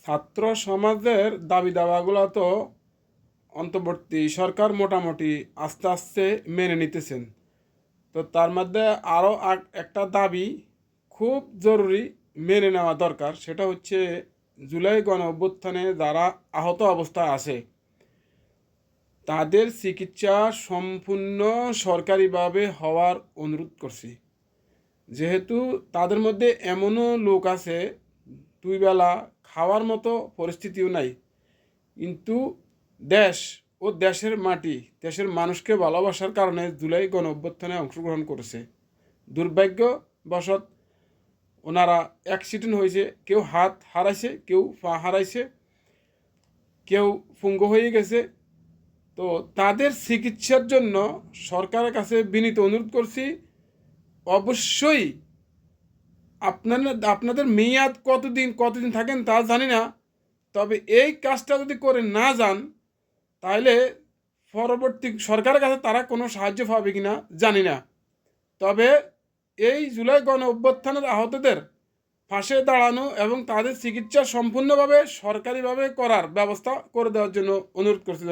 ছাত্র সমাজের দাবি দাওয়াগুলো তো অন্তর্বর্তী সরকার মোটামুটি আস্তে আস্তে মেনে নিতেছেন। তো তার মধ্যে আরও একটা দাবি খুব জরুরি মেনে নেওয়া দরকার, সেটা হচ্ছে জুলাই গণ অভ্যুত্থানে যারা আহত অবস্থায় আছে তাদের চিকিৎসা সম্পূর্ণ সরকারিভাবে হওয়ার অনুরোধ করছি। যেহেতু তাদের মধ্যে এমনও লোক আছে দুই বেলা খাওয়ার মতো পরিস্থিতিও নাই, কিন্তু দেশ ও দেশের মাটি দেশের মানুষকে ভালোবাসার কারণে জুলাই গণ অভ্যুত্থানে অংশগ্রহণ করেছে। দুর্ভাগ্যবশত ওনারা অ্যাক্সিডেন্ট হয়েছে, কেউ হাত হারাইছে, কেউ পা হারাইছে, কেউ পঙ্গু হয়ে গেছে। তো তাদের চিকিৎসার জন্য সরকারের কাছে বিনীত অনুরোধ করছি, অবশ্যই আপনাদের মেয়াদ কতদিন থাকেন তা জানি না, তবে এই কাজটা যদি করে না যান তাহলে পরবর্তী সরকারের কাছে তারা কোনো সাহায্য পাবে কিনা জানি না। তবে এই জুলাই গণ অভ্যুত্থানের আহতদের পাশে দাঁড়ানো এবং তাদের চিকিৎসা সম্পূর্ণভাবে সরকারিভাবে করার ব্যবস্থা করে দেওয়ার জন্য অনুরোধ করছি।